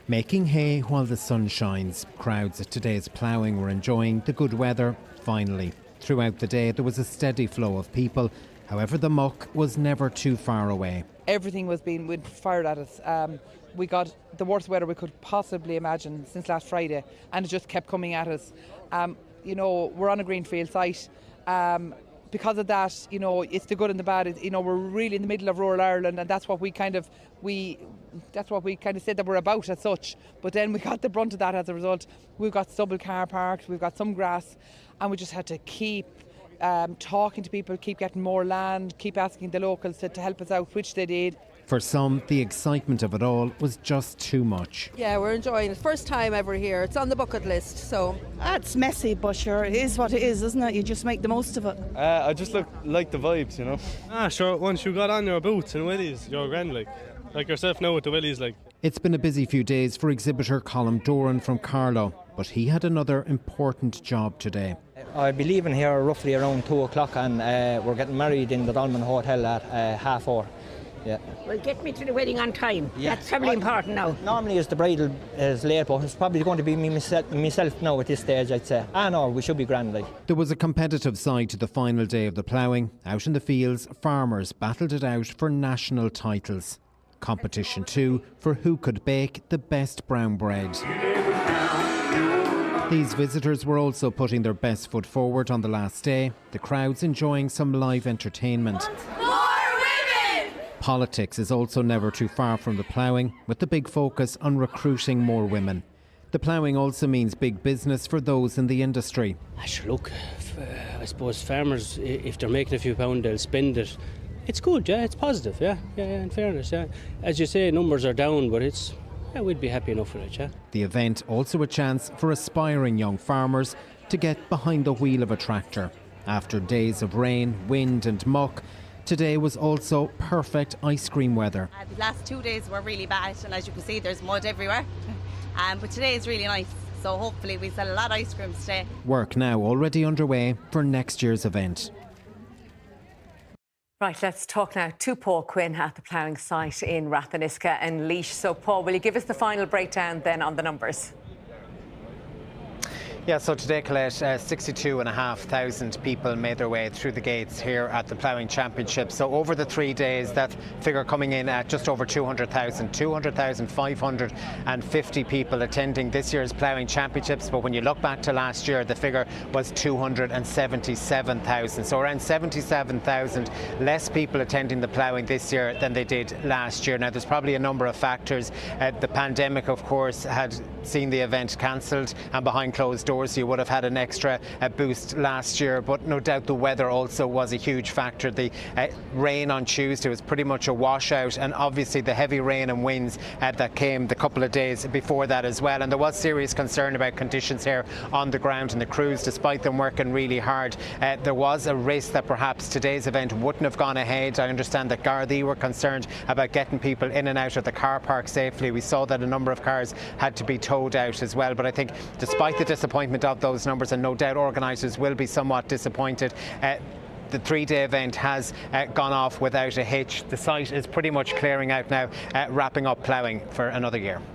Making hay while the sun shines. Crowds at today's ploughing were enjoying the good weather, finally. Throughout the day there was a steady flow of people. However, the muck was never too far away. Everything was being fired at us. We got the worst weather we could possibly imagine since last Friday, and it just kept coming at us. We're on a greenfield site. Because of that, it's the good and the bad. We're really in the middle of rural Ireland, and that's what we kind of said that we're about as such. But then we got the brunt of that as a result. We've got stubble car parks, we've got some grass, and we just had to keep talking to people, keep getting more land, keep asking the locals to help us out, which they did. For some, the excitement of it all was just too much. Yeah, we're enjoying it. First time ever here. It's on the bucket list, so. It's messy, but sure, it is what it is, isn't it? You just make the most of it. I just like the vibes, Sure, once you got on your boots and willies, you're grand, like yourself now with the willies, like. It's been a busy few days for exhibitor Colm Doran from Carlow, but he had another important job today. I'll be leaving here roughly around 2 o'clock, and we're getting married in the Dolman Hotel at 4:30. Yeah. Well, get me to the wedding on time. Yeah. That's very important now. Normally the bridal is late, but it's probably going to be myself now at this stage, I'd say. No, we should be grand, like. There was a competitive side to the final day of the ploughing. Out in the fields, farmers battled it out for national titles. Competition too for who could bake the best brown bread. These visitors were also putting their best foot forward on the last day. The crowds enjoying some live entertainment. Politics is also never too far from the ploughing, with the big focus on recruiting more women. The ploughing also means big business for those in the industry. Look, I suppose farmers, if they're making a few pounds, they'll spend it. It's good, yeah, it's positive, yeah, in fairness, yeah. As you say, numbers are down, but we'd be happy enough with it, yeah. The event also a chance for aspiring young farmers to get behind the wheel of a tractor. After days of rain, wind and muck, today was also perfect ice cream weather. The last 2 days were really bad, and as you can see there's mud everywhere. But today is really nice, so hopefully we sell a lot of ice cream today. Work now already underway for next year's event. Right, let's talk now to Paul Quinn at the ploughing site in Ratheniska and Laois. So Paul, will you give us the final breakdown then on the numbers? Yeah, so today, Colette, 62,500 people made their way through the gates here at the Ploughing Championships. So over the 3 days, that figure coming in at just over 200,000, 200,550 people attending this year's Ploughing Championships. But when you look back to last year, the figure was 277,000. So around 77,000 less people attending the ploughing this year than they did last year. Now, there's probably a number of factors. The pandemic, of course, had seen the event cancelled, and behind closed doors you would have had an extra boost last year, but no doubt the weather also was a huge factor. The rain on Tuesday was pretty much a washout, and obviously the heavy rain and winds that came the couple of days before that as well, and there was serious concern about conditions here on the ground, and the crews, despite them working really hard, there was a risk that perhaps today's event wouldn't have gone ahead. I understand that Gardaí were concerned about getting people in and out of the car park safely. We saw that a number of cars had to be towed out as well, but I think despite the disappointment of those numbers, and no doubt organisers will be somewhat disappointed, the 3-day event has gone off without a hitch. The site is pretty much clearing out now, wrapping up ploughing for another year.